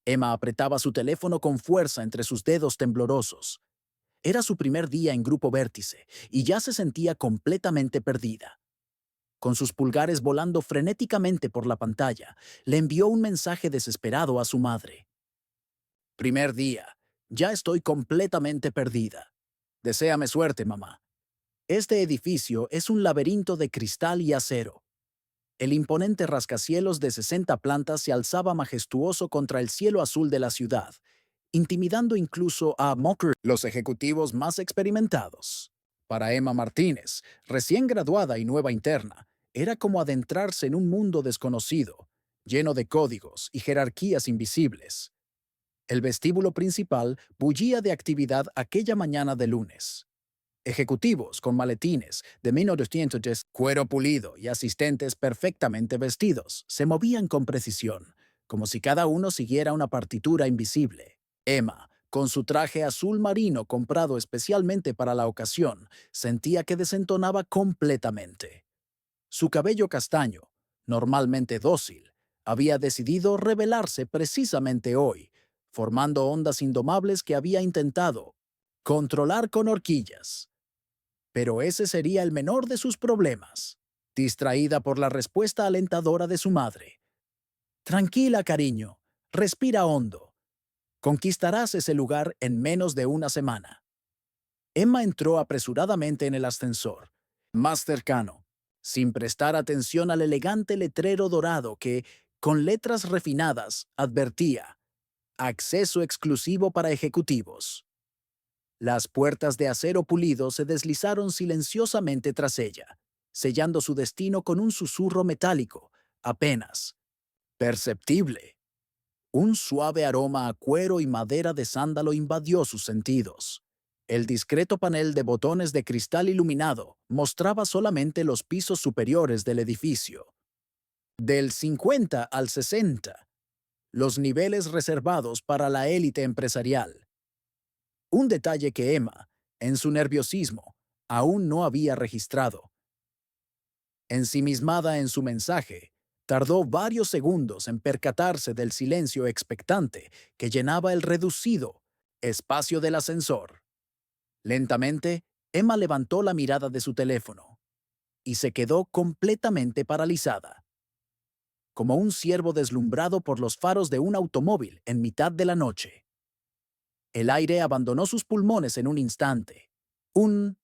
Emma apretaba su teléfono con fuerza entre sus dedos temblorosos. Era su primer día en Grupo Vértice y ya se sentía completamente perdida. Con sus pulgares volando frenéticamente por la pantalla, le envió un mensaje desesperado a su madre. Primer día. Ya estoy completamente perdida. Deséame suerte, mamá. Este edificio es un laberinto de cristal y acero. El imponente rascacielos de 60 plantas se alzaba majestuoso contra el cielo azul de la ciudad, intimidando incluso a Mocker, los ejecutivos más experimentados. Para Emma Martínez, recién graduada y nueva interna, era como adentrarse en un mundo desconocido, lleno de códigos y jerarquías invisibles. El vestíbulo principal bullía de actividad aquella mañana de lunes. Ejecutivos con maletines de 1910, cuero pulido y asistentes perfectamente vestidos se movían con precisión, como si cada uno siguiera una partitura invisible. Emma, con su traje azul marino comprado especialmente para la ocasión, sentía que desentonaba completamente. Su cabello castaño, normalmente dócil, había decidido rebelarse precisamente hoy, formando ondas indomables que había intentado controlar con horquillas. Pero ese sería el menor de sus problemas, distraída por la respuesta alentadora de su madre. Tranquila, cariño, respira hondo. Conquistarás ese lugar en menos de una semana. Emma entró apresuradamente en el ascensor, más cercano, sin prestar atención al elegante letrero dorado que, con letras refinadas, advertía: acceso exclusivo para ejecutivos. Las puertas de acero pulido se deslizaron silenciosamente tras ella, sellando su destino con un susurro metálico, apenas perceptible. Un suave aroma a cuero y madera de sándalo invadió sus sentidos. El discreto panel de botones de cristal iluminado mostraba solamente los pisos superiores del edificio. Del 50 al 60, los niveles reservados para la élite empresarial. Un detalle que Emma, en su nerviosismo, aún no había registrado. Ensimismada en su mensaje, tardó varios segundos en percatarse del silencio expectante que llenaba el reducido espacio del ascensor. Lentamente, Emma levantó la mirada de su teléfono y se quedó completamente paralizada, como un ciervo deslumbrado por los faros de un automóvil en mitad de la noche. El aire abandonó sus pulmones en un instante. Un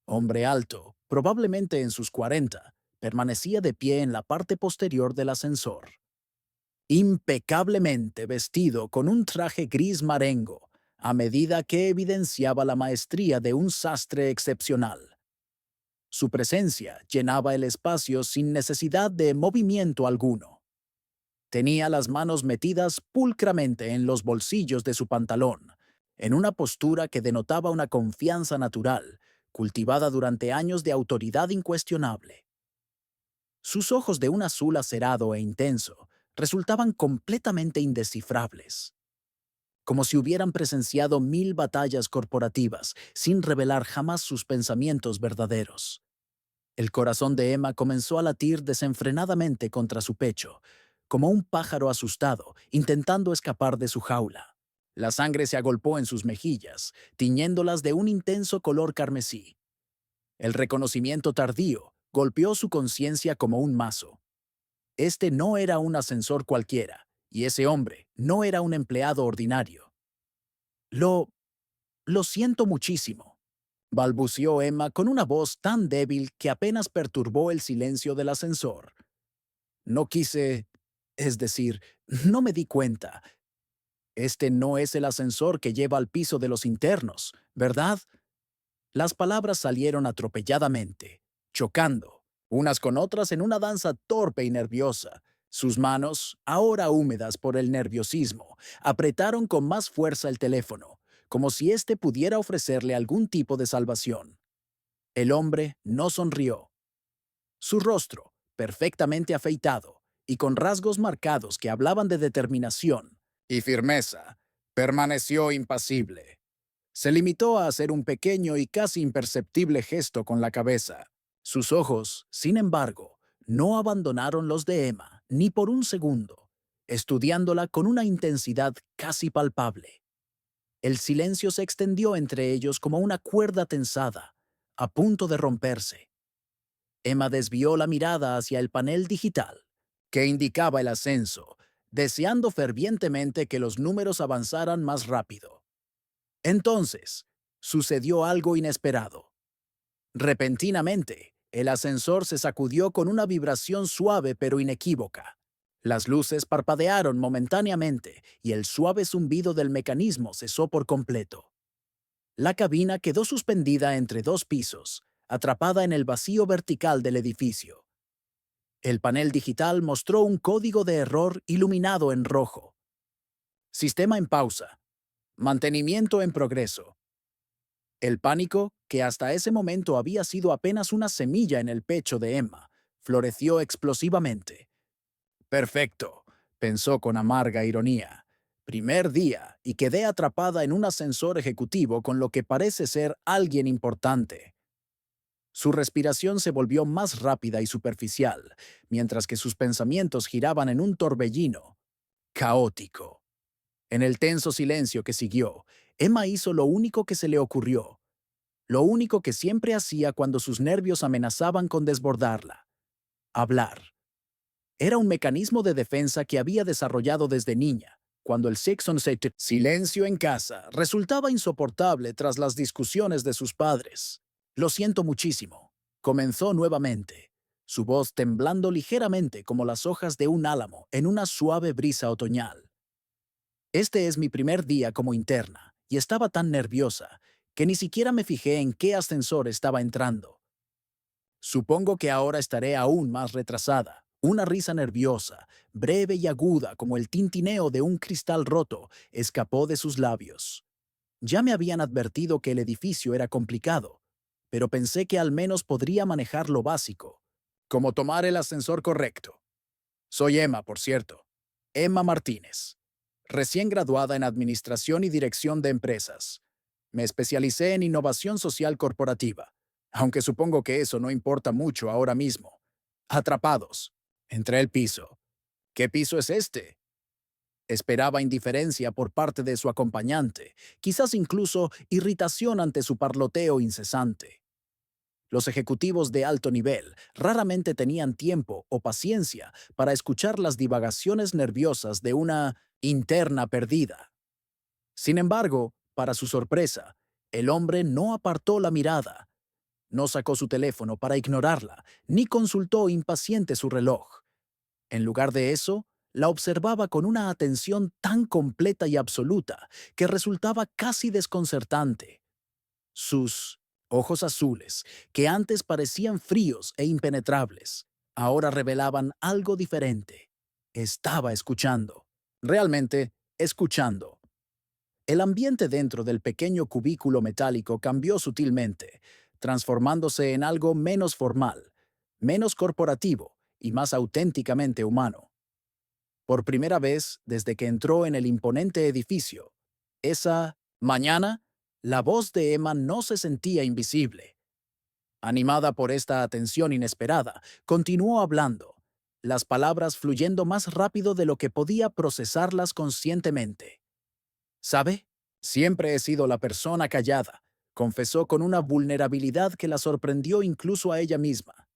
hombre alto, probablemente en sus 40, permanecía de pie en la parte posterior del ascensor, impecablemente vestido con un traje gris marengo, a medida que evidenciaba la maestría de un sastre excepcional. Su presencia llenaba el espacio sin necesidad de movimiento alguno. Tenía las manos metidas pulcramente en los bolsillos de su pantalón, en una postura que denotaba una confianza natural, cultivada durante años de autoridad incuestionable. Sus ojos de un azul acerado e intenso resultaban completamente indescifrables, como si hubieran presenciado 1000 batallas corporativas sin revelar jamás sus pensamientos verdaderos. El corazón de Emma comenzó a latir desenfrenadamente contra su pecho, como un pájaro asustado intentando escapar de su jaula. La sangre se agolpó en sus mejillas, tiñéndolas de un intenso color carmesí. El reconocimiento tardío golpeó su conciencia como un mazo. Este no era un ascensor cualquiera, y ese hombre no era un empleado ordinario. Lo... lo siento muchísimo, balbuceó Emma con una voz tan débil que apenas perturbó el silencio del ascensor. No quise, es decir, no me di cuenta. Este no es el ascensor que lleva al piso de los internos, ¿verdad? Las palabras salieron atropelladamente, chocando, unas con otras en una danza torpe y nerviosa. Sus manos, ahora húmedas por el nerviosismo, apretaron con más fuerza el teléfono, como si éste pudiera ofrecerle algún tipo de salvación. El hombre no sonrió. Su rostro, perfectamente afeitado y con rasgos marcados que hablaban de determinación y firmeza, permaneció impasible. Se limitó a hacer un pequeño y casi imperceptible gesto con la cabeza. Sus ojos, sin embargo, no abandonaron los de Emma ni por un segundo, estudiándola con una intensidad casi palpable. El silencio se extendió entre ellos como una cuerda tensada, a punto de romperse. Emma desvió la mirada hacia el panel digital, que indicaba el ascenso, deseando fervientemente que los números avanzaran más rápido. Entonces, sucedió algo inesperado. Repentinamente, el ascensor se sacudió con una vibración suave pero inequívoca. Las luces parpadearon momentáneamente y el suave zumbido del mecanismo cesó por completo. La cabina quedó suspendida entre dos pisos, atrapada en el vacío vertical del edificio. El panel digital mostró un código de error iluminado en rojo. Sistema en pausa. Mantenimiento en progreso. El pánico, que hasta ese momento había sido apenas una semilla en el pecho de Emma, floreció explosivamente. Perfecto, pensó con amarga ironía. Primer día, y quedé atrapada en un ascensor ejecutivo con lo que parece ser alguien importante. Su respiración se volvió más rápida y superficial, mientras que sus pensamientos giraban en un torbellino caótico. En el tenso silencio que siguió, Emma hizo lo único que se le ocurrió, lo único que siempre hacía cuando sus nervios amenazaban con desbordarla: hablar. Era un mecanismo de defensa que había desarrollado desde niña, cuando el silencio en casa resultaba insoportable tras las discusiones de sus padres. Lo siento muchísimo, comenzó nuevamente, su voz temblando ligeramente como las hojas de un álamo en una suave brisa otoñal. Este es mi primer día como interna, y estaba tan nerviosa que ni siquiera me fijé en qué ascensor estaba entrando. Supongo que ahora estaré aún más retrasada. Una risa nerviosa, breve y aguda como el tintineo de un cristal roto, escapó de sus labios. Ya me habían advertido que el edificio era complicado, pero pensé que al menos podría manejar lo básico, como tomar el ascensor correcto. Soy Emma, por cierto. Emma Martínez. Recién graduada en Administración y Dirección de Empresas. Me especialicé en innovación social corporativa, aunque supongo que eso no importa mucho ahora mismo. Atrapados. Entré al piso. ¿Qué piso es este? Esperaba indiferencia por parte de su acompañante, quizás incluso irritación ante su parloteo incesante. Los ejecutivos de alto nivel raramente tenían tiempo o paciencia para escuchar las divagaciones nerviosas de una interna perdida. Sin embargo, para su sorpresa, el hombre no apartó la mirada, no sacó su teléfono para ignorarla, ni consultó impaciente su reloj. En lugar de eso, la observaba con una atención tan completa y absoluta que resultaba casi desconcertante. Sus ojos azules, que antes parecían fríos e impenetrables, ahora revelaban algo diferente. Estaba escuchando. Realmente, escuchando. El ambiente dentro del pequeño cubículo metálico cambió sutilmente, transformándose en algo menos formal, menos corporativo y más auténticamente humano. Por primera vez desde que entró en el imponente edificio, esa mañana, la voz de Emma no se sentía invisible. Animada por esta atención inesperada, continuó hablando, las palabras fluyendo más rápido de lo que podía procesarlas conscientemente. ¿Sabe? Siempre he sido la persona callada, confesó con una vulnerabilidad que la sorprendió incluso a ella misma.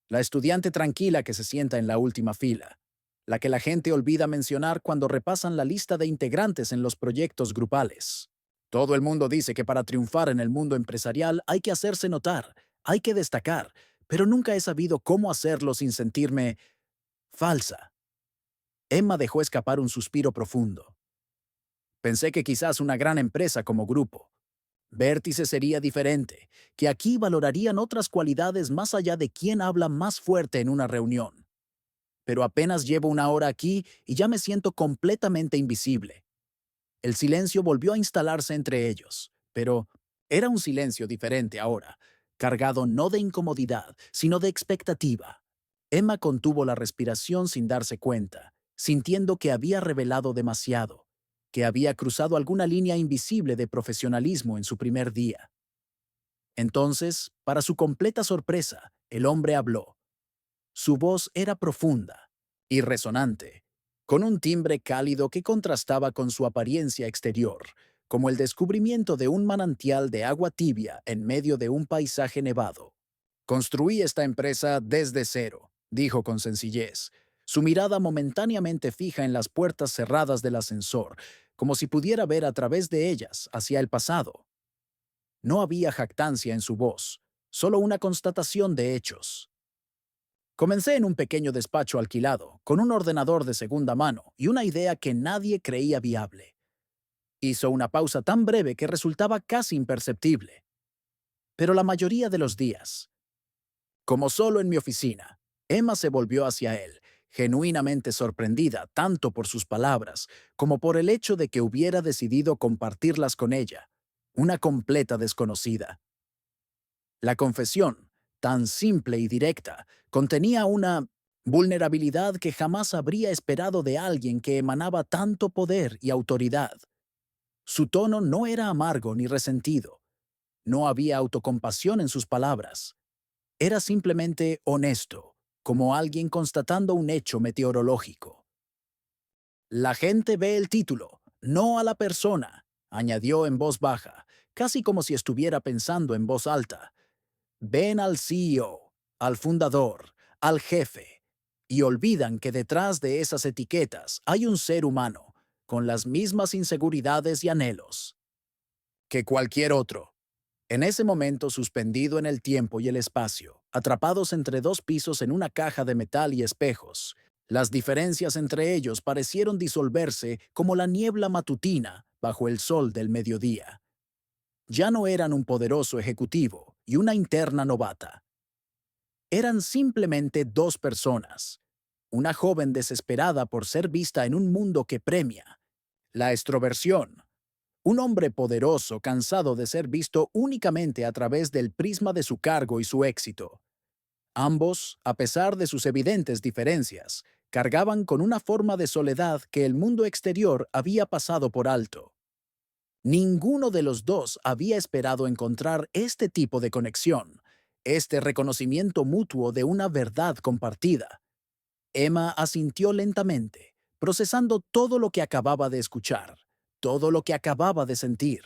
La estudiante tranquila que se sienta en la última fila, la que la gente olvida mencionar cuando repasan la lista de integrantes en los proyectos grupales. Todo el mundo dice que para triunfar en el mundo empresarial hay que hacerse notar, hay que destacar, pero nunca he sabido cómo hacerlo sin sentirme falsa. Emma dejó escapar un suspiro profundo. Pensé que quizás una gran empresa como grupo, Vértice sería diferente, que aquí valorarían otras cualidades más allá de quién habla más fuerte en una reunión. Pero apenas llevo una hora aquí y ya me siento completamente invisible. El silencio volvió a instalarse entre ellos, pero era un silencio diferente ahora, cargado no de incomodidad, sino de expectativa. Emma contuvo la respiración sin darse cuenta, sintiendo que había revelado demasiado, que había cruzado alguna línea invisible de profesionalismo en su primer día. Entonces, para su completa sorpresa, el hombre habló. Su voz era profunda y resonante, con un timbre cálido que contrastaba con su apariencia exterior, como el descubrimiento de un manantial de agua tibia en medio de un paisaje nevado. Construí esta empresa desde cero, dijo con sencillez, su mirada momentáneamente fija en las puertas cerradas del ascensor, como si pudiera ver a través de ellas hacia el pasado. No había jactancia en su voz, solo una constatación de hechos. Comencé en un pequeño despacho alquilado, con un ordenador de segunda mano y una idea que nadie creía viable. Hizo una pausa tan breve que resultaba casi imperceptible. Pero la mayoría de los días, como solo en mi oficina, Emma se volvió hacia él, genuinamente sorprendida tanto por sus palabras como por el hecho de que hubiera decidido compartirlas con ella, una completa desconocida. La confesión, tan simple y directa, contenía una vulnerabilidad que jamás habría esperado de alguien que emanaba tanto poder y autoridad. Su tono no era amargo ni resentido. No había autocompasión en sus palabras. Era simplemente honesto, como alguien constatando un hecho meteorológico. La gente ve el título, no a la persona, añadió en voz baja, casi como si estuviera pensando en voz alta. Ven al CEO, al fundador, al jefe, y olvidan que detrás de esas etiquetas hay un ser humano, con las mismas inseguridades y anhelos que cualquier otro. En ese momento, suspendido en el tiempo y el espacio, atrapados entre dos pisos en una caja de metal y espejos, las diferencias entre ellos parecieron disolverse como la niebla matutina bajo el sol del mediodía. Ya no eran un poderoso ejecutivo y una interna novata. Eran simplemente dos personas. Una joven desesperada por ser vista en un mundo que premia la extroversión. Un hombre poderoso cansado de ser visto únicamente a través del prisma de su cargo y su éxito. Ambos, a pesar de sus evidentes diferencias, cargaban con una forma de soledad que el mundo exterior había pasado por alto. Ninguno de los dos había esperado encontrar este tipo de conexión, este reconocimiento mutuo de una verdad compartida. Emma asintió lentamente, procesando todo lo que acababa de escuchar, todo lo que acababa de sentir.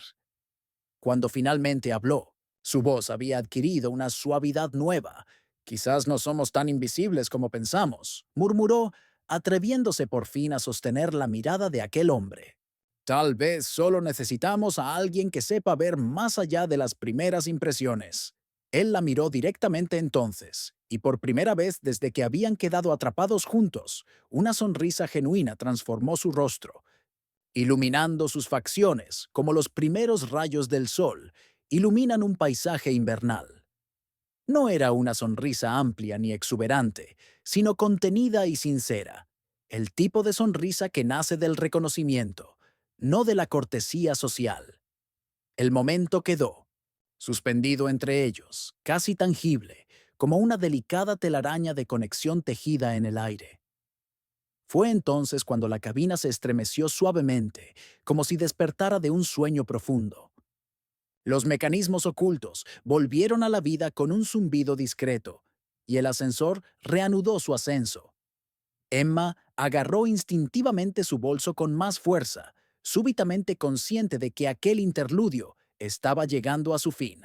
Cuando finalmente habló, su voz había adquirido una suavidad nueva. Quizás no somos tan invisibles como pensamos, murmuró, atreviéndose por fin a sostener la mirada de aquel hombre. Tal vez solo necesitamos a alguien que sepa ver más allá de las primeras impresiones. Él la miró directamente entonces, y por primera vez desde que habían quedado atrapados juntos, una sonrisa genuina transformó su rostro, iluminando sus facciones como los primeros rayos del sol iluminan un paisaje invernal. No era una sonrisa amplia ni exuberante, sino contenida y sincera, el tipo de sonrisa que nace del reconocimiento, no de la cortesía social. El momento quedó, suspendido entre ellos, casi tangible, como una delicada telaraña de conexión tejida en el aire. Fue entonces cuando la cabina se estremeció suavemente, como si despertara de un sueño profundo. Los mecanismos ocultos volvieron a la vida con un zumbido discreto, y el ascensor reanudó su ascenso. Emma agarró instintivamente su bolso con más fuerza, súbitamente consciente de que aquel interludio estaba llegando a su fin.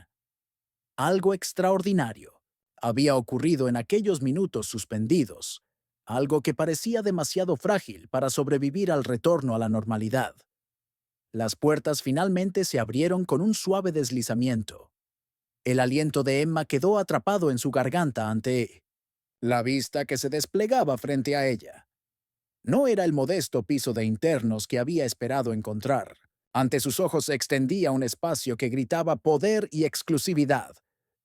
Algo extraordinario había ocurrido en aquellos minutos suspendidos, algo que parecía demasiado frágil para sobrevivir al retorno a la normalidad. Las puertas finalmente se abrieron con un suave deslizamiento. El aliento de Emma quedó atrapado en su garganta ante la vista que se desplegaba frente a ella. No era el modesto piso de internos que había esperado encontrar. Ante sus ojos se extendía un espacio que gritaba poder y exclusividad.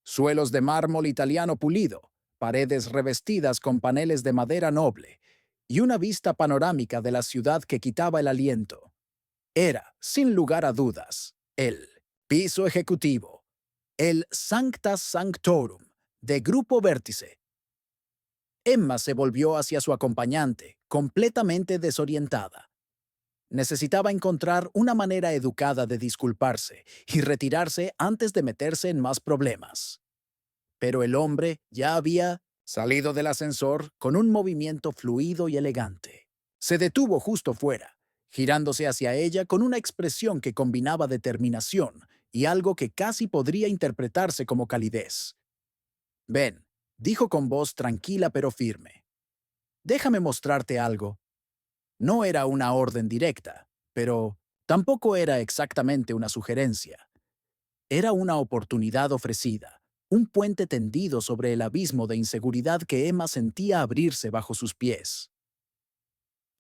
Suelos de mármol italiano pulido, paredes revestidas con paneles de madera noble, y una vista panorámica de la ciudad que quitaba el aliento. Era, sin lugar a dudas, el piso ejecutivo, el Sancta Sanctorum de Grupo Vértice. Emma se volvió hacia su acompañante, completamente desorientada. Necesitaba encontrar una manera educada de disculparse y retirarse antes de meterse en más problemas. Pero el hombre ya había salido del ascensor con un movimiento fluido y elegante. Se detuvo justo fuera, girándose hacia ella con una expresión que combinaba determinación y algo que casi podría interpretarse como calidez. Ven, dijo con voz tranquila pero firme. Déjame mostrarte algo. No era una orden directa, pero tampoco era exactamente una sugerencia. Era una oportunidad ofrecida, un puente tendido sobre el abismo de inseguridad que Emma sentía abrirse bajo sus pies.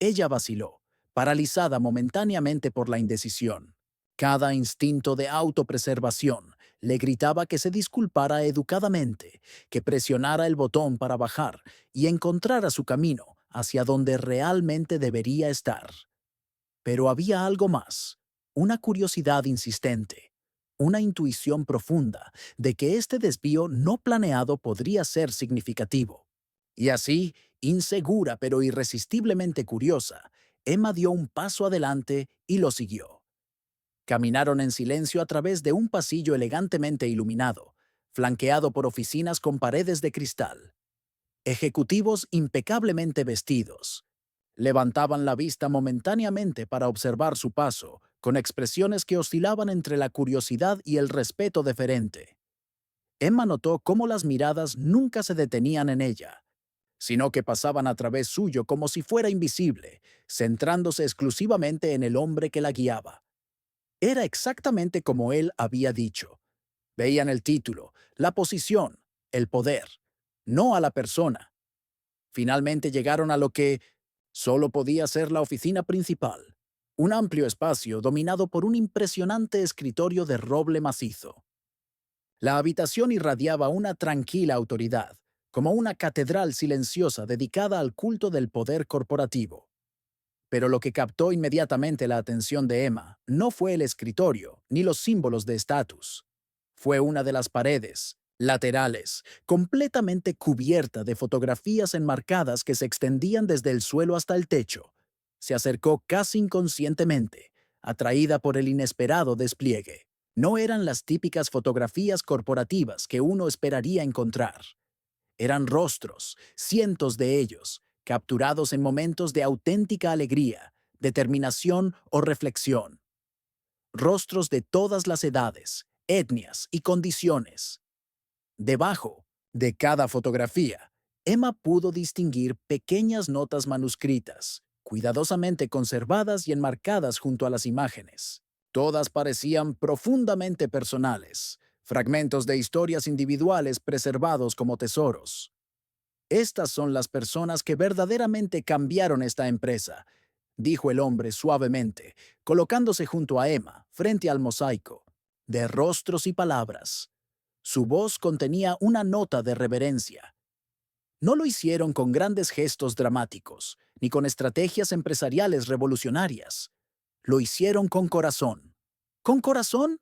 Ella vaciló, paralizada momentáneamente por la indecisión. Cada instinto de autopreservación le gritaba que se disculpara educadamente, que presionara el botón para bajar y encontrara su camino hacia donde realmente debería estar. Pero había algo más, una curiosidad insistente, una intuición profunda de que este desvío no planeado podría ser significativo. Y así, insegura pero irresistiblemente curiosa, Emma dio un paso adelante y lo siguió. Caminaron en silencio a través de un pasillo elegantemente iluminado, flanqueado por oficinas con paredes de cristal. Ejecutivos impecablemente vestidos. Levantaban la vista momentáneamente para observar su paso, con expresiones que oscilaban entre la curiosidad y el respeto deferente. Emma notó cómo las miradas nunca se detenían en ella, sino que pasaban a través suyo como si fuera invisible, centrándose exclusivamente en el hombre que la guiaba. Era exactamente como él había dicho. Veían el título, la posición, el poder, no a la persona. Finalmente llegaron a lo que solo podía ser la oficina principal, un amplio espacio dominado por un impresionante escritorio de roble macizo. La habitación irradiaba una tranquila autoridad, como una catedral silenciosa dedicada al culto del poder corporativo. Pero lo que captó inmediatamente la atención de Emma no fue el escritorio ni los símbolos de estatus. Fue una de las paredes, laterales, completamente cubierta de fotografías enmarcadas que se extendían desde el suelo hasta el techo. Se acercó casi inconscientemente, atraída por el inesperado despliegue. No eran las típicas fotografías corporativas que uno esperaría encontrar. Eran rostros, cientos de ellos, capturados en momentos de auténtica alegría, determinación o reflexión. Rostros de todas las edades, etnias y condiciones. Debajo de cada fotografía, Emma pudo distinguir pequeñas notas manuscritas, cuidadosamente conservadas y enmarcadas junto a las imágenes. Todas parecían profundamente personales, fragmentos de historias individuales preservados como tesoros. Estas son las personas que verdaderamente cambiaron esta empresa, dijo el hombre suavemente, colocándose junto a Emma, frente al mosaico, de rostros y palabras. Su voz contenía una nota de reverencia. No lo hicieron con grandes gestos dramáticos, ni con estrategias empresariales revolucionarias. Lo hicieron con corazón. ¿Con corazón?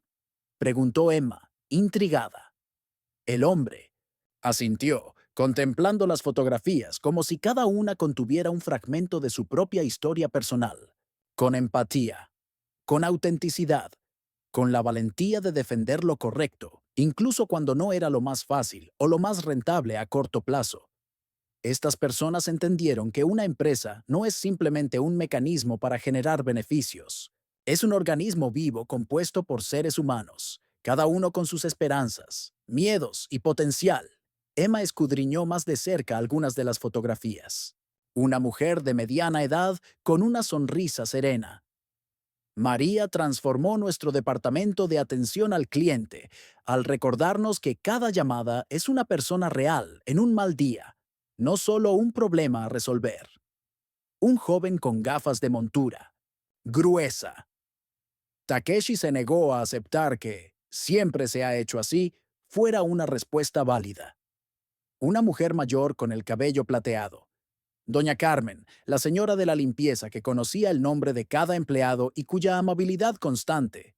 Preguntó Emma, intrigada. El hombre asintió, contemplando las fotografías como si cada una contuviera un fragmento de su propia historia personal. Con empatía, con autenticidad, con la valentía de defender lo correcto, incluso cuando no era lo más fácil o lo más rentable a corto plazo. Estas personas entendieron que una empresa no es simplemente un mecanismo para generar beneficios. Es un organismo vivo compuesto por seres humanos, cada uno con sus esperanzas, miedos y potencial. Emma escudriñó más de cerca algunas de las fotografías. Una mujer de mediana edad con una sonrisa serena. María transformó nuestro departamento de atención al cliente al recordarnos que cada llamada es una persona real en un mal día, no solo un problema a resolver. Un joven con gafas de montura, gruesa. Takeshi se negó a aceptar que, siempre se ha hecho así, fuera una respuesta válida. Una mujer mayor con el cabello plateado. Doña Carmen, la señora de la limpieza que conocía el nombre de cada empleado y cuya amabilidad constante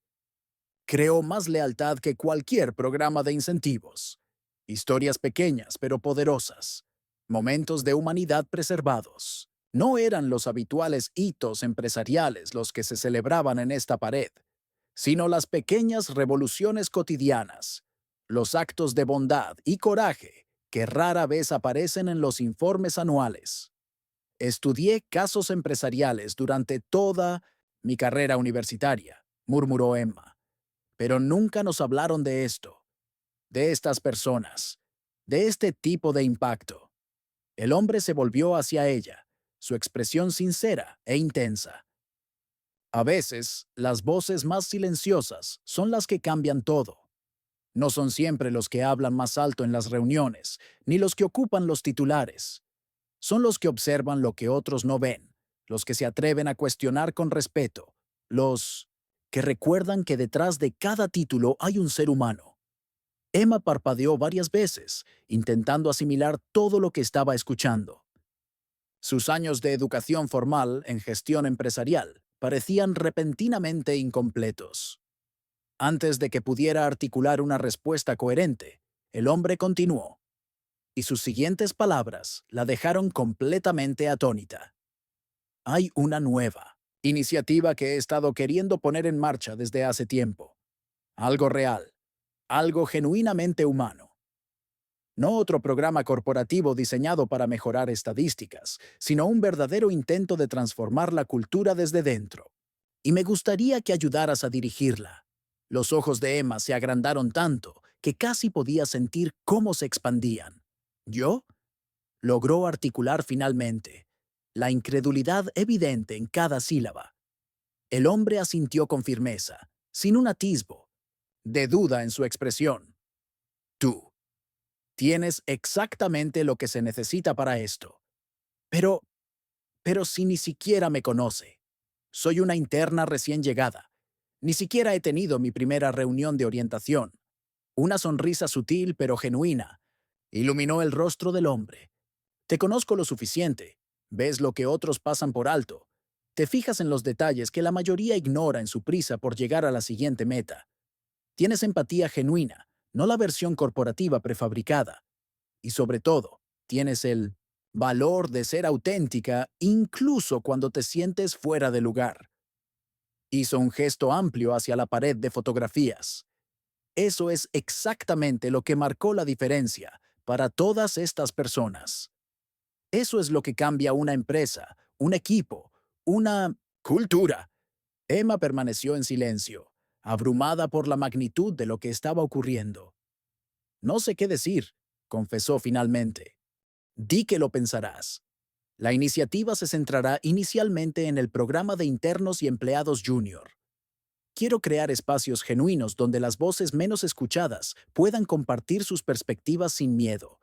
creó más lealtad que cualquier programa de incentivos. Historias pequeñas pero poderosas. Momentos de humanidad preservados. No eran los habituales hitos empresariales los que se celebraban en esta pared, sino las pequeñas revoluciones cotidianas, los actos de bondad y coraje que rara vez aparecen en los informes anuales. Estudié casos empresariales durante toda mi carrera universitaria, murmuró Emma, pero nunca nos hablaron de esto, de estas personas, de este tipo de impacto. El hombre se volvió hacia ella, su expresión sincera e intensa. A veces, las voces más silenciosas son las que cambian todo. No son siempre los que hablan más alto en las reuniones, ni los que ocupan los titulares. Son los que observan lo que otros no ven, los que se atreven a cuestionar con respeto, los que recuerdan que detrás de cada título hay un ser humano. Emma parpadeó varias veces, intentando asimilar todo lo que estaba escuchando. Sus años de educación formal en gestión empresarial parecían repentinamente incompletos. Antes de que pudiera articular una respuesta coherente, el hombre continuó, y sus siguientes palabras la dejaron completamente atónita. Hay una nueva iniciativa que he estado queriendo poner en marcha desde hace tiempo. Algo real, algo genuinamente humano. No otro programa corporativo diseñado para mejorar estadísticas, sino un verdadero intento de transformar la cultura desde dentro. Y me gustaría que ayudaras a dirigirla. Los ojos de Emma se agrandaron tanto que casi podía sentir cómo se expandían. ¿Yo? Logró articular finalmente, la incredulidad evidente en cada sílaba. El hombre asintió con firmeza, sin un atisbo de duda en su expresión. Tú tienes exactamente lo que se necesita para esto. Pero, pero si ni siquiera me conoce. Soy una interna recién llegada. Ni siquiera he tenido mi primera reunión de orientación. Una sonrisa sutil pero genuina iluminó el rostro del hombre. Te conozco lo suficiente. Ves lo que otros pasan por alto. Te fijas en los detalles que la mayoría ignora en su prisa por llegar a la siguiente meta. Tienes empatía genuina, no la versión corporativa prefabricada. Y sobre todo, tienes el valor de ser auténtica incluso cuando te sientes fuera de lugar. Hizo un gesto amplio hacia la pared de fotografías. Eso es exactamente lo que marcó la diferencia para todas estas personas. Eso es lo que cambia una empresa, un equipo, una cultura. Emma permaneció en silencio, abrumada por la magnitud de lo que estaba ocurriendo. No sé qué decir, confesó finalmente. Di que lo pensarás. La iniciativa se centrará inicialmente en el programa de internos y empleados junior. Quiero crear espacios genuinos donde las voces menos escuchadas puedan compartir sus perspectivas sin miedo,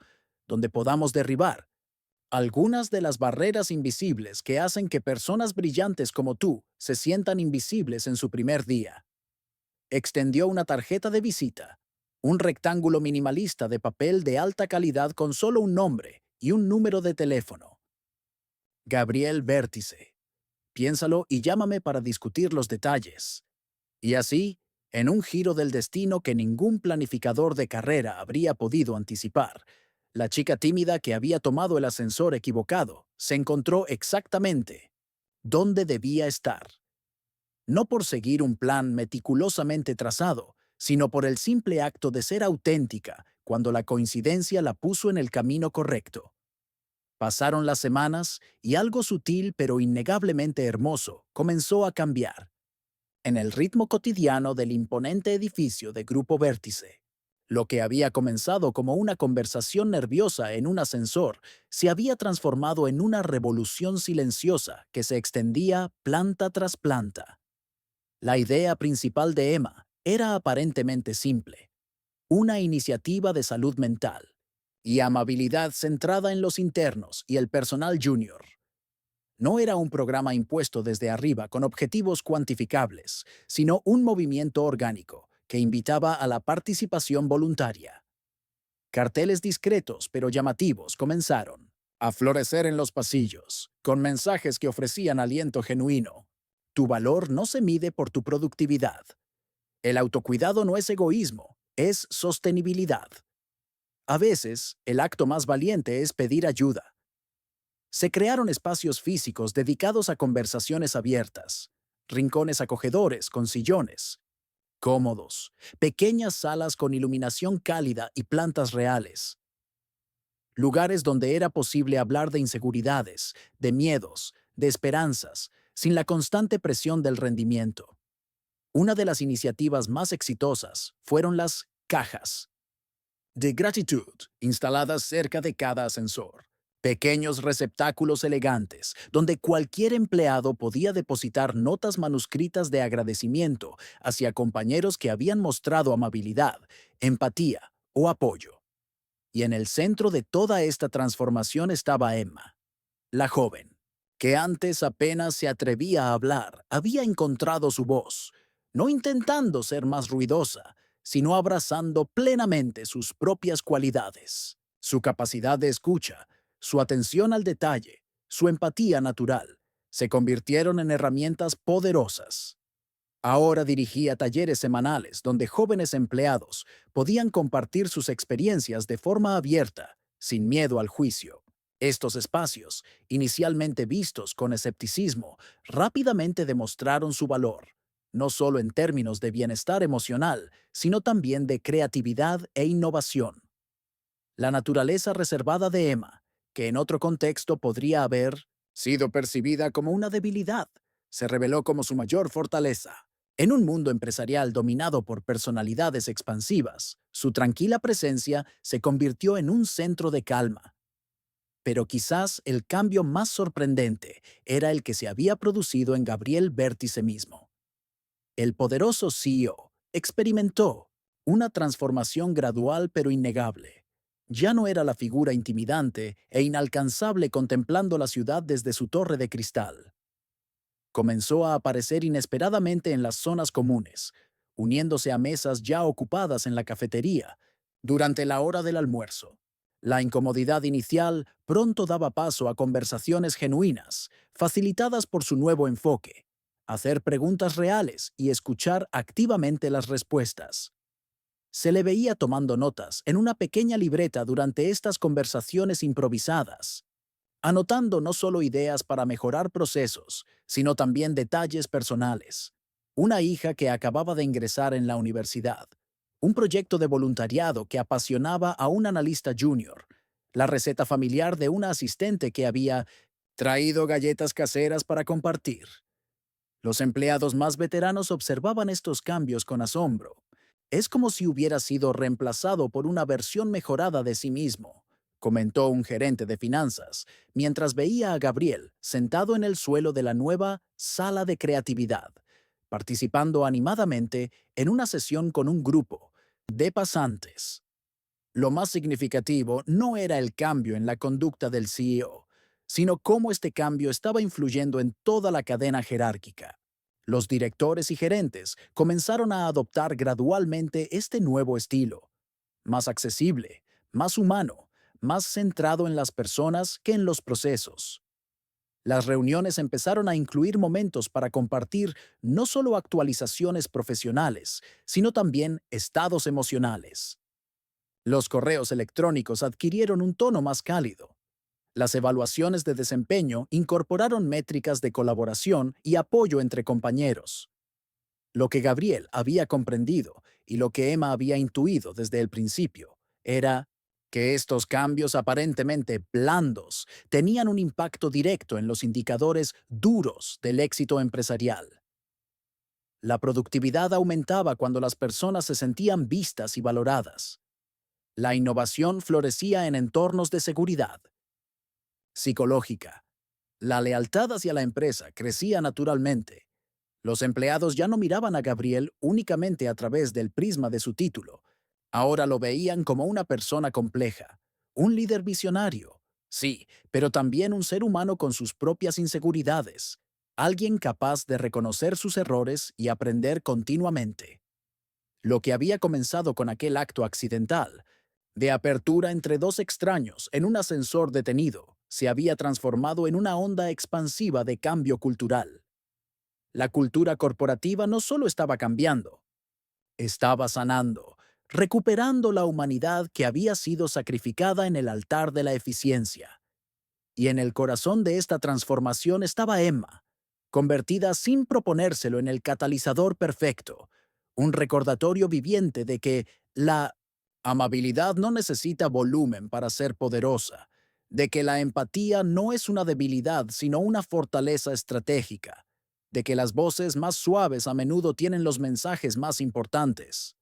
donde podamos derribar algunas de las barreras invisibles que hacen que personas brillantes como tú se sientan invisibles en su primer día. Extendió una tarjeta de visita, un rectángulo minimalista de papel de alta calidad con solo un nombre y un número de teléfono. Gabriel Vértice. Piénsalo y llámame para discutir los detalles. Y así, en un giro del destino que ningún planificador de carrera habría podido anticipar, la chica tímida que había tomado el ascensor equivocado se encontró exactamente donde debía estar. No por seguir un plan meticulosamente trazado, sino por el simple acto de ser auténtica cuando la coincidencia la puso en el camino correcto. Pasaron las semanas y algo sutil pero innegablemente hermoso comenzó a cambiar en el ritmo cotidiano del imponente edificio de Grupo Vértice. Lo que había comenzado como una conversación nerviosa en un ascensor se había transformado en una revolución silenciosa que se extendía planta tras planta. La idea principal de Emma era aparentemente simple: una iniciativa de salud mental y amabilidad centrada en los internos y el personal junior. No era un programa impuesto desde arriba con objetivos cuantificables, sino un movimiento orgánico que invitaba a la participación voluntaria. Carteles discretos pero llamativos comenzaron a florecer en los pasillos, con mensajes que ofrecían aliento genuino. Tu valor no se mide por tu productividad. El autocuidado no es egoísmo, es sostenibilidad. A veces, el acto más valiente es pedir ayuda. Se crearon espacios físicos dedicados a conversaciones abiertas, rincones acogedores con sillones cómodos, pequeñas salas con iluminación cálida y plantas reales. lugares donde era posible hablar de inseguridades, de miedos, de esperanzas, sin la constante presión del rendimiento. Una de las iniciativas más exitosas fueron las cajas de gratitud instaladas cerca de cada ascensor. Pequeños receptáculos elegantes, donde cualquier empleado podía depositar notas manuscritas de agradecimiento hacia compañeros que habían mostrado amabilidad, empatía o apoyo. Y en el centro de toda esta transformación estaba Emma, la joven, que antes apenas se atrevía a hablar, había encontrado su voz, no intentando ser más ruidosa, sino abrazando plenamente sus propias cualidades, su capacidad de escucha, su atención al detalle, su empatía natural, se convirtieron en herramientas poderosas. Ahora dirigía talleres semanales donde jóvenes empleados podían compartir sus experiencias de forma abierta, sin miedo al juicio. Estos espacios, inicialmente vistos con escepticismo, rápidamente demostraron su valor, no solo en términos de bienestar emocional, sino también de creatividad e innovación. La naturaleza reservada de Emma, que en otro contexto podría haber sido percibida como una debilidad, se reveló como su mayor fortaleza. En un mundo empresarial dominado por personalidades expansivas, su tranquila presencia se convirtió en un centro de calma. Pero quizás el cambio más sorprendente era el que se había producido en Gabriel Vértice mismo. El poderoso CEO experimentó una transformación gradual pero innegable. Ya no era la figura intimidante e inalcanzable contemplando la ciudad desde su torre de cristal. Comenzó a aparecer inesperadamente en las zonas comunes, uniéndose a mesas ya ocupadas en la cafetería, durante la hora del almuerzo. La incomodidad inicial pronto daba paso a conversaciones genuinas, facilitadas por su nuevo enfoque, hacer preguntas reales y escuchar activamente las respuestas. Se le veía tomando notas en una pequeña libreta durante estas conversaciones improvisadas, anotando no solo ideas para mejorar procesos, sino también detalles personales. Una hija que acababa de ingresar en la universidad, un proyecto de voluntariado que apasionaba a un analista junior, la receta familiar de una asistente que había traído galletas caseras para compartir. Los empleados más veteranos observaban estos cambios con asombro. Es como si hubiera sido reemplazado por una versión mejorada de sí mismo, comentó un gerente de finanzas, mientras veía a Gabriel sentado en el suelo de la nueva sala de creatividad, participando animadamente en una sesión con un grupo de pasantes. Lo más significativo no era el cambio en la conducta del CEO, sino cómo este cambio estaba influyendo en toda la cadena jerárquica. Los directores y gerentes comenzaron a adoptar gradualmente este nuevo estilo, más accesible, más humano, más centrado en las personas que en los procesos. Las reuniones empezaron a incluir momentos para compartir no solo actualizaciones profesionales, sino también estados emocionales. Los correos electrónicos adquirieron un tono más cálido. Las evaluaciones de desempeño incorporaron métricas de colaboración y apoyo entre compañeros. Lo que Gabriel había comprendido y lo que Emma había intuido desde el principio era que estos cambios aparentemente blandos tenían un impacto directo en los indicadores duros del éxito empresarial. La productividad aumentaba cuando las personas se sentían vistas y valoradas. La innovación florecía en entornos de seguridad psicológica. La lealtad hacia la empresa crecía naturalmente. Los empleados ya no miraban a Gabriel únicamente a través del prisma de su título. Ahora lo veían como una persona compleja, un líder visionario, sí, pero también un ser humano con sus propias inseguridades, alguien capaz de reconocer sus errores y aprender continuamente. Lo que había comenzado con aquel acto accidental, de apertura entre dos extraños en un ascensor detenido, se había transformado en una onda expansiva de cambio cultural. La cultura corporativa no solo estaba cambiando, estaba sanando, recuperando la humanidad que había sido sacrificada en el altar de la eficiencia. Y en el corazón de esta transformación estaba Emma, convertida sin proponérselo en el catalizador perfecto, un recordatorio viviente de que la amabilidad no necesita volumen para ser poderosa, de que la empatía no es una debilidad, sino una fortaleza estratégica, de que las voces más suaves a menudo tienen los mensajes más importantes.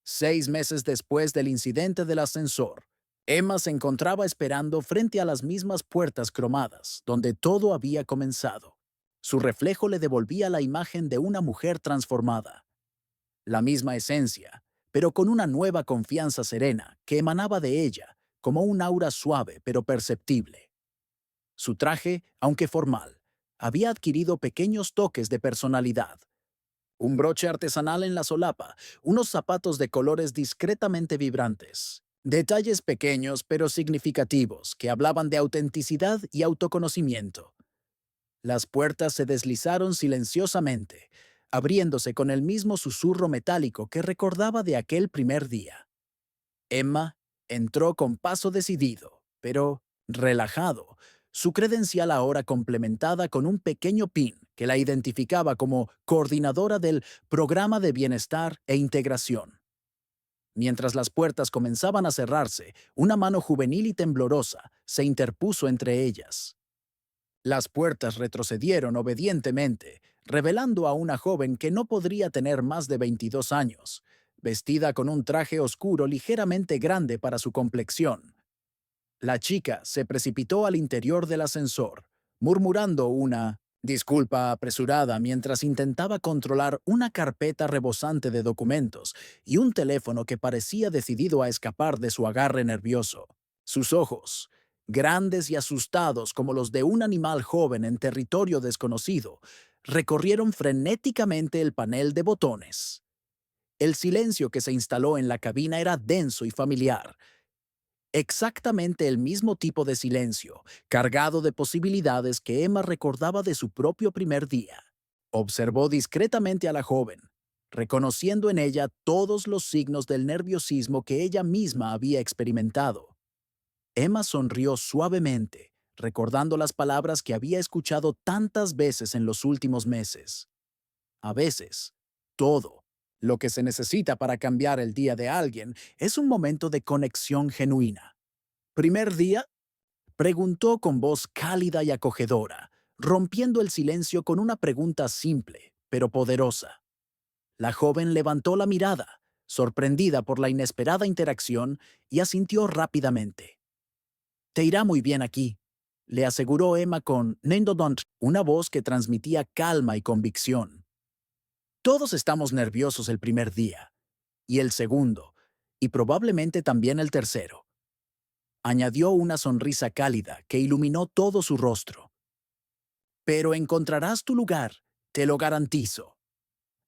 6 meses después del incidente del ascensor, Emma se encontraba esperando frente a las mismas puertas cromadas, donde todo había comenzado. Su reflejo le devolvía la imagen de una mujer transformada. La misma esencia, pero con una nueva confianza serena que emanaba de ella, como un aura suave pero perceptible. Su traje, aunque formal, había adquirido pequeños toques de personalidad. Un broche artesanal en la solapa, unos zapatos de colores discretamente vibrantes. Detalles pequeños pero significativos que hablaban de autenticidad y autoconocimiento. Las puertas se deslizaron silenciosamente, abriéndose con el mismo susurro metálico que recordaba de aquel primer día. Emma entró con paso decidido, pero relajado, su credencial ahora complementada con un pequeño pin que la identificaba como coordinadora del Programa de Bienestar e Integración. Mientras las puertas comenzaban a cerrarse, una mano juvenil y temblorosa se interpuso entre ellas. Las puertas retrocedieron obedientemente, revelando a una joven que no podría tener más de 22 años, vestida con un traje oscuro ligeramente grande para su complexión. La chica se precipitó al interior del ascensor, murmurando una disculpa apresurada mientras intentaba controlar una carpeta rebosante de documentos y un teléfono que parecía decidido a escapar de su agarre nervioso. Sus ojos, grandes y asustados como los de un animal joven en territorio desconocido, recorrieron frenéticamente el panel de botones. El silencio que se instaló en la cabina era denso y familiar, exactamente el mismo tipo de silencio, cargado de posibilidades que Emma recordaba de su propio primer día. Observó discretamente a la joven, reconociendo en ella todos los signos del nerviosismo que ella misma había experimentado. Emma sonrió suavemente, recordando las palabras que había escuchado tantas veces en los últimos meses. A veces, todo lo que se necesita para cambiar el día de alguien es un momento de conexión genuina. ¿Primer día? Preguntó con voz cálida y acogedora, rompiendo el silencio con una pregunta simple, pero poderosa. La joven levantó la mirada, sorprendida por la inesperada interacción, y asintió rápidamente. Te irá muy bien aquí, le aseguró Emma con Nendodont, una voz que transmitía calma y convicción. Todos estamos nerviosos el primer día, y el segundo, y probablemente también el tercero. Añadió una sonrisa cálida que iluminó todo su rostro. Pero encontrarás tu lugar, te lo garantizo.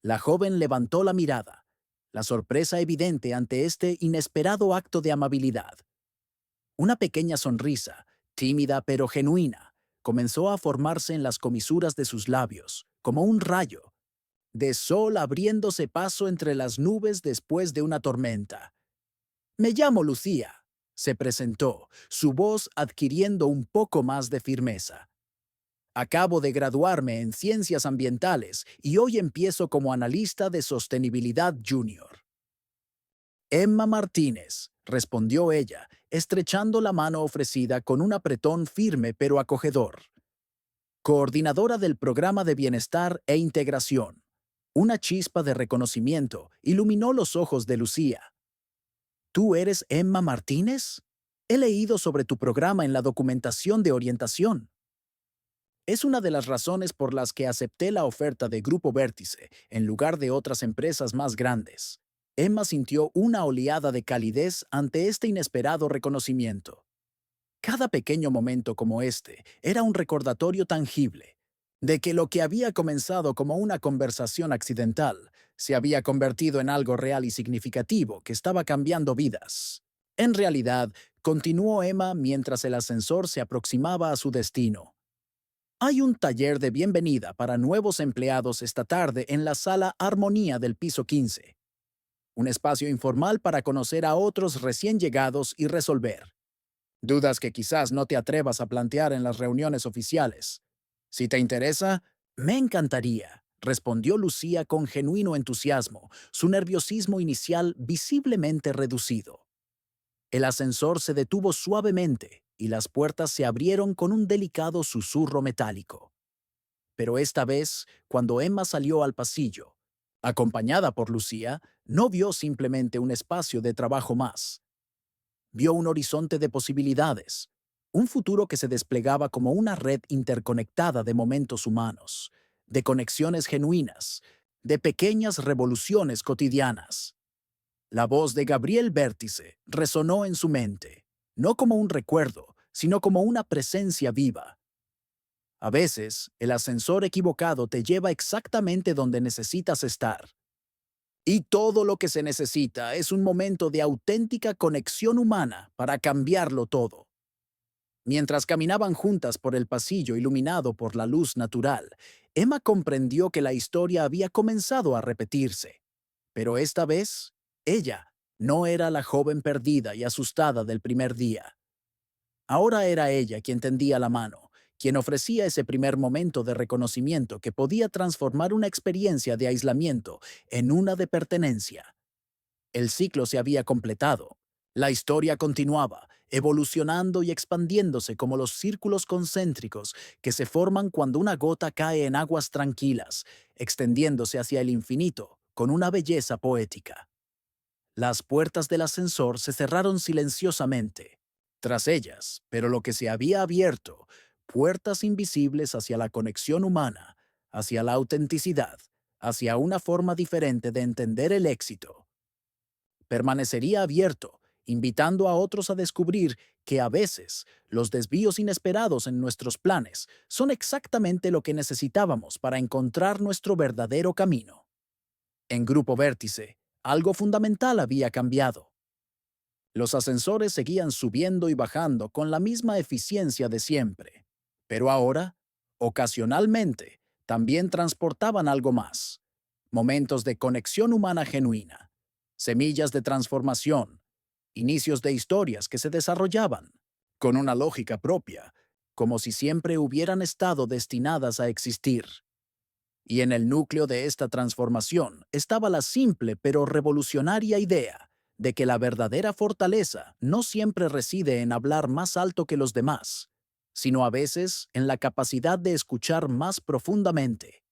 La joven levantó la mirada, la sorpresa evidente ante este inesperado acto de amabilidad. Una pequeña sonrisa, tímida pero genuina, comenzó a formarse en las comisuras de sus labios, como un rayo, de sol abriéndose paso entre las nubes después de una tormenta. Me llamo Lucía, se presentó, su voz adquiriendo un poco más de firmeza. Acabo de graduarme en Ciencias Ambientales y hoy empiezo como analista de sostenibilidad junior. Emma Martínez, respondió ella, estrechando la mano ofrecida con un apretón firme pero acogedor. Coordinadora del Programa de Bienestar e Integración. Una chispa de reconocimiento iluminó los ojos de Lucía. ¿Tú eres Emma Martínez? He leído sobre tu programa en la documentación de orientación. Es una de las razones por las que acepté la oferta de Grupo Vértice en lugar de otras empresas más grandes. Emma sintió una oleada de calidez ante este inesperado reconocimiento. Cada pequeño momento como este era un recordatorio tangible de que lo que había comenzado como una conversación accidental se había convertido en algo real y significativo que estaba cambiando vidas. En realidad, continuó Emma mientras el ascensor se aproximaba a su destino. Hay un taller de bienvenida para nuevos empleados esta tarde en la sala Armonía del piso 15. Un espacio informal para conocer a otros recién llegados y resolver dudas que quizás no te atrevas a plantear en las reuniones oficiales. Si te interesa, me encantaría, respondió Lucía con genuino entusiasmo, su nerviosismo inicial visiblemente reducido. El ascensor se detuvo suavemente y las puertas se abrieron con un delicado susurro metálico. Pero esta vez, cuando Emma salió al pasillo, acompañada por Lucía, no vio simplemente un espacio de trabajo más. Vio un horizonte de posibilidades, un futuro que se desplegaba como una red interconectada de momentos humanos, de conexiones genuinas, de pequeñas revoluciones cotidianas. La voz de Gabriel Vértice resonó en su mente, no como un recuerdo, sino como una presencia viva. A veces, el ascensor equivocado te lleva exactamente donde necesitas estar. Y todo lo que se necesita es un momento de auténtica conexión humana para cambiarlo todo. Mientras caminaban juntas por el pasillo iluminado por la luz natural, Emma comprendió que la historia había comenzado a repetirse. Pero esta vez, ella no era la joven perdida y asustada del primer día. Ahora era ella quien tendía la mano, quien ofrecía ese primer momento de reconocimiento que podía transformar una experiencia de aislamiento en una de pertenencia. El ciclo se había completado. La historia continuaba, evolucionando y expandiéndose como los círculos concéntricos que se forman cuando una gota cae en aguas tranquilas, extendiéndose hacia el infinito con una belleza poética. Las puertas del ascensor se cerraron silenciosamente. Tras ellas, pero lo que se había abierto, puertas invisibles hacia la conexión humana, hacia la autenticidad, hacia una forma diferente de entender el éxito. Permanecería abierto, invitando a otros a descubrir que a veces los desvíos inesperados en nuestros planes son exactamente lo que necesitábamos para encontrar nuestro verdadero camino. En Grupo Vértice, algo fundamental había cambiado. Los ascensores seguían subiendo y bajando con la misma eficiencia de siempre, pero ahora, ocasionalmente, también transportaban algo más. Momentos de conexión humana genuina, semillas de transformación, inicios de historias que se desarrollaban, con una lógica propia, como si siempre hubieran estado destinadas a existir. Y en el núcleo de esta transformación estaba la simple pero revolucionaria idea de que la verdadera fortaleza no siempre reside en hablar más alto que los demás, sino a veces en la capacidad de escuchar más profundamente.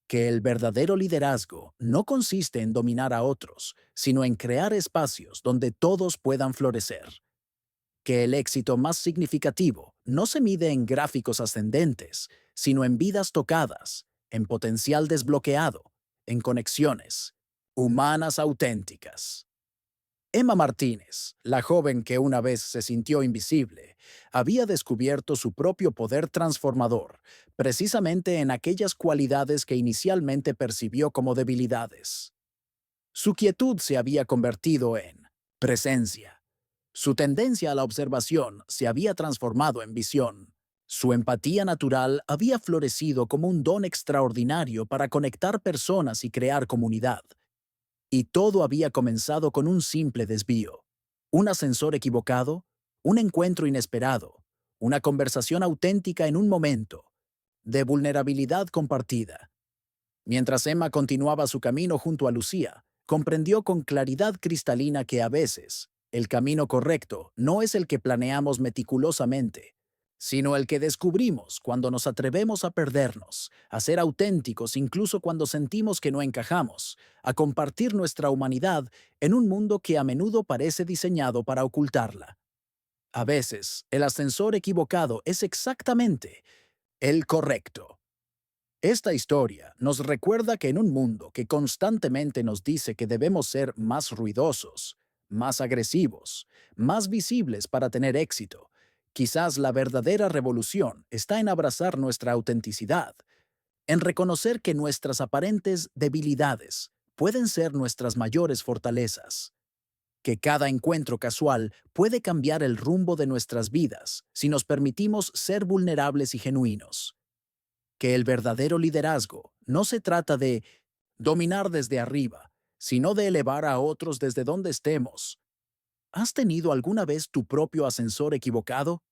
Que el verdadero liderazgo no consiste en dominar a otros, sino en crear espacios donde todos puedan florecer. Que el éxito más significativo no se mide en gráficos ascendentes, sino en vidas tocadas, en potencial desbloqueado, en conexiones humanas auténticas. Emma Martínez, la joven que una vez se sintió invisible, había descubierto su propio poder transformador, precisamente en aquellas cualidades que inicialmente percibió como debilidades. Su quietud se había convertido en presencia. Su tendencia a la observación se había transformado en visión. Su empatía natural había florecido como un don extraordinario para conectar personas y crear comunidad. Y todo había comenzado con un simple desvío. Un ascensor equivocado, un encuentro inesperado, una conversación auténtica en un momento, de vulnerabilidad compartida. Mientras Emma continuaba su camino junto a Lucía, comprendió con claridad cristalina que a veces el camino correcto no es el que planeamos meticulosamente, sino el que descubrimos cuando nos atrevemos a perdernos, a ser auténticos incluso cuando sentimos que no encajamos, a compartir nuestra humanidad en un mundo que a menudo parece diseñado para ocultarla. A veces, el ascensor equivocado es exactamente el correcto. Esta historia nos recuerda que en un mundo que constantemente nos dice que debemos ser más ruidosos, más agresivos, más visibles para tener éxito, quizás la verdadera revolución está en abrazar nuestra autenticidad, en reconocer que nuestras aparentes debilidades pueden ser nuestras mayores fortalezas, que cada encuentro casual puede cambiar el rumbo de nuestras vidas si nos permitimos ser vulnerables y genuinos, que el verdadero liderazgo no se trata de dominar desde arriba, sino de elevar a otros desde donde estemos. ¿Has tenido alguna vez tu propio ascensor equivocado?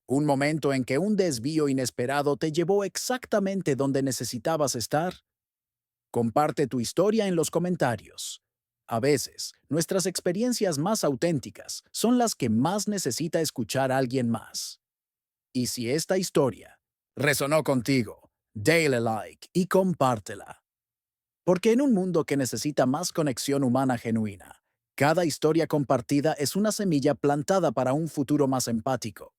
¿Un momento en que un desvío inesperado te llevó exactamente donde necesitabas estar? Comparte tu historia en los comentarios. A veces, nuestras experiencias más auténticas son las que más necesita escuchar a alguien más. Y si esta historia resonó contigo, dale like y compártela. Porque en un mundo que necesita más conexión humana genuina, cada historia compartida es una semilla plantada para un futuro más empático.